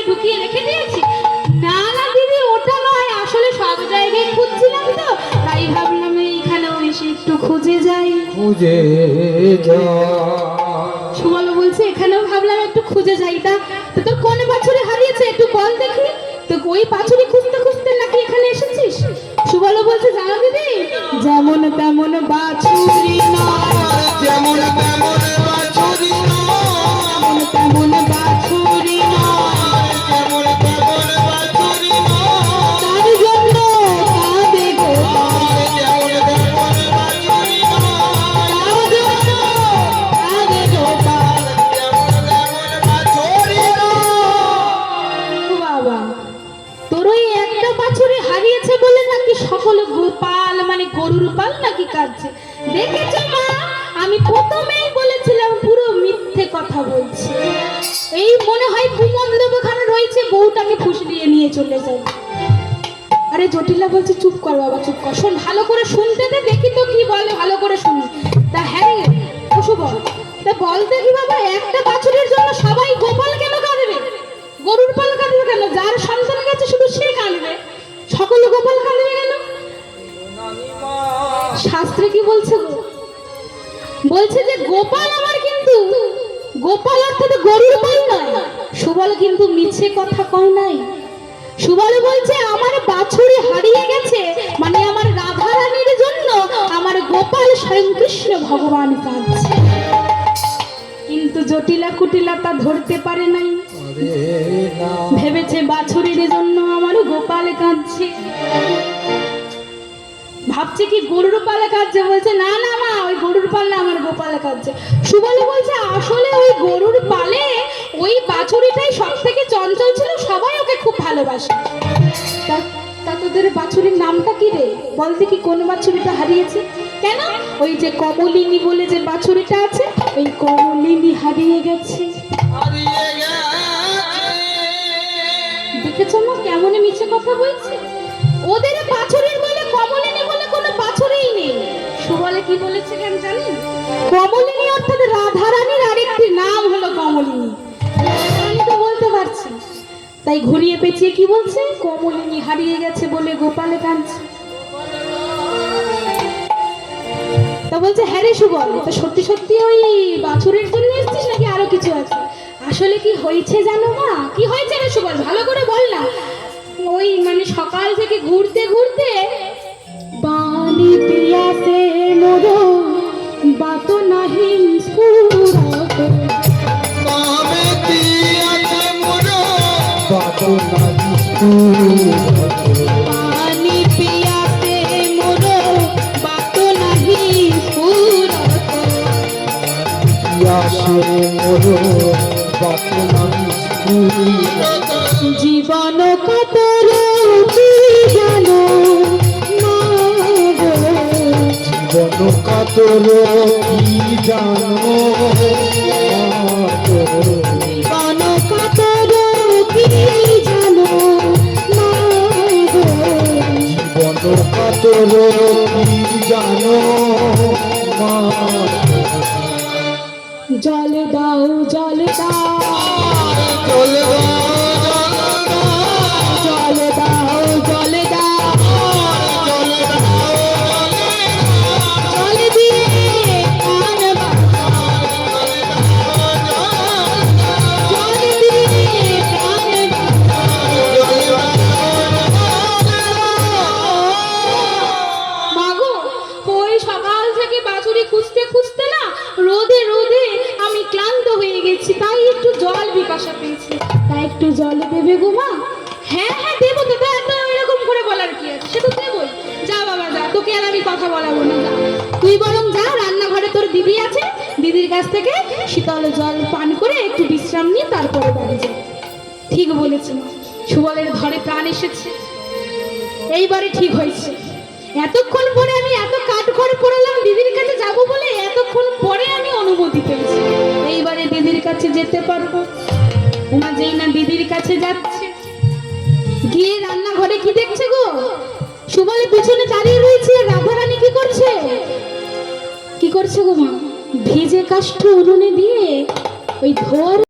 কোনায় ঢুকিয়ে রেখে দিয়েছি? না না দিদি, ওটা নয়, আসলে সব জায়গায় খুঁজছিলাম তো, তাই ভাবলাম এইখানেও এসে একটু খুঁজে যাই। খুঁজে যা। সুবল বলছে এখানেও ভাবলাম একটু খুঁজে যাই। তা তোর কোন বাছুরি হারিয়েছে একটু বল দেখি। তো ওই বাছুরি খুঁজতে খুঁজতে নাকি এখানে এসেছিস? সুবল বলছে জানো দিদি, যেমন তেমন বাছুরি নয়, যেমন তেমন বাছুরি যেমন তেমন বাছুরি নয়, যেমন তেমন বাছুরি তার জন্য কাঁদে গোপাল, যেমন তেমন বাছুরি তার জন্য কাঁদে গোপাল। যেমন তেমন বাছুরি ও বাবা, তোর ওই একটা বাছুরি হারিয়েছে বলে নাকি সকলে গোপাল মানে গরুর পাল নাকি কাঁদছে? দেখেছো মা, আমি প্রথমেই বলেছিলাম পুরো মিথ্যে কথা বলছি। এই মনে হয় কুমন্দবখানে রয়েছে, বউটাকে ফুসলিয়ে নিয়ে চলে যায়। আরে জটিলা বলছে চুপ কর বাবা, চুপ কর, শোন ভালো করে শুনতে দে, দেখি তো কি বলে, ভালো করে শুনি। তা হ্যাঁ পশু বল, তা বলতে কি বাবা, একটা বাছুরের জন্য সবাই গোপাল কেন কাঁদবে? গরুর পাল কাঁদবে কেন? যার সন্তান গেছে শুধু সে কাঁদবে, সকলে গোপাল কাঁদবে কেন? শাস্ত্রে কি বলছে গো? বলছে যে গোপাল আমার, কিন্তু গোপাল অর্থাৎ গরুর পাল নয়। সুবল কিন্তু মিছে কথা কয় নাই। সুবল বলছে আমার বাছুরি হারিয়ে গেছে মানে আমার রাধা রানীর জন্য আমার গোপাল স্বয়ং কৃষ্ণ ভগবান কাঁদছে। কিন্তু জটিলা কুটিলা তা ধরতে পারে নাই, ভেবেছে বাছুরির জন্য আমার গোপাল কাঁদছে, ভাবছে কি গরুর পালে কাঁদছে। বলছে না না মা, ওই গরুর পাল না, আমার গোপালে কাঁদছে। সুবল বলছে আসলে ওই গরুর পালে ওই বাছুরিটাই সব থেকে চঞ্চল ছিল, সবাই ওকে খুব ভালোবাসে। তা তোদের বাছুরির নামটা কি রে? বলতে কি কোন বাছুরিটা হারিয়েছে? কেন? ওই যে কমলিনী বলে যে বাছুরিটা আছে, ওই কমলিনী হারিয়ে গেছে। দেখেছো না কেমন মিছে কথা বলছে? ওদের বাছুরির বলে কমলিনী বলে কোনো বাছুরিই নেই। সুবলে কি বলেছে কেন জানেন? কমলিনী অর্থাৎ রাধা রানীর আরেকটি নাম হলো কমলিনী। আমি তো বলতে পারছি, তাই ঘুরিয়ে পেঁচিয়ে কি বলছে? কমলিনী হারিয়ে গেছে বলে গোপালে কাঁদছে। তা বলছে হ্যাঁ রে সুবল, তো সত্যি সত্যি ওই বাছুরের জন্য এসেছিস নাকি আরো কিছু আছে? আসলে কি হয়েছে জানো মা? কি হয়েছে রে সুবল, ভালো করে বল না। ওই মানে সকাল থেকে ঘুরতে ঘুরতে বানি পিয়াতে মোরো বাতো নাহি স্ফুরত, নামে দিয়াছে মোরো বাতো নাহি স্ফুরত, বানি পিয়াতে মোরো বাতো নাহি স্ফুরত, পিয়াসে মোরো বাতো নাহি স্ফুরত, জীবন কাতর কি জানো মা গো, জীবন কাতর কি জানো জীবন কাতর কি জানো মা গো, জীবন কাতর কি জানো মা, জল দাও জল দাও, জল জল দাও জল দাও, জল দিয়ে কান জল দিয়ে কান মাগো, ওই সকাল থেকে বাছুরি খুঁজতে খুঁজতে না রোদে রোদে আমি ক্লান্ত হয়ে গেছি, তাই একটু জল পিপাসা পেয়েছি, তাই একটু জল দেবে গো মা? হ্যাঁ হ্যাঁ দেবো তো, এত এরকম করে বলার কি আছে, সে তো দেবই। যা বাবা যা, তোকে আর আমি কথা বলাবো না, যা তুই বরং যা, রান্নাঘরে তোর দিদি আছে, দিদির কাছ থেকে শীতল জল পান করে একটু বিশ্রাম নিয়ে তারপরে বাড়ি যা। ঠিক বলেছে মা, সুবলের ঘরে প্রাণ এসেছে, এইবারে ঠিক হয়েছে। এতক্ষণ পরে আমি এত কাঠ খড় পড়ালাম দিদির কাছে যাব বলে, এতক্ষণ পরে আমি অনুমতি পেয়েছি, এইবারে দিদির কাছে যেতে পারবো। উমা যেই না দিদির কাছে যাচ্ছে, গিয়ে রান্নাঘরে কি দেখছে গো? সুবলের পিছনে দাঁড়িয়ে রয়েছে রাধারানী। কি করছে? কি করছে গো মা? ভিজে কাষ্ঠ উনুনে দিয়ে ওই ধোয়ার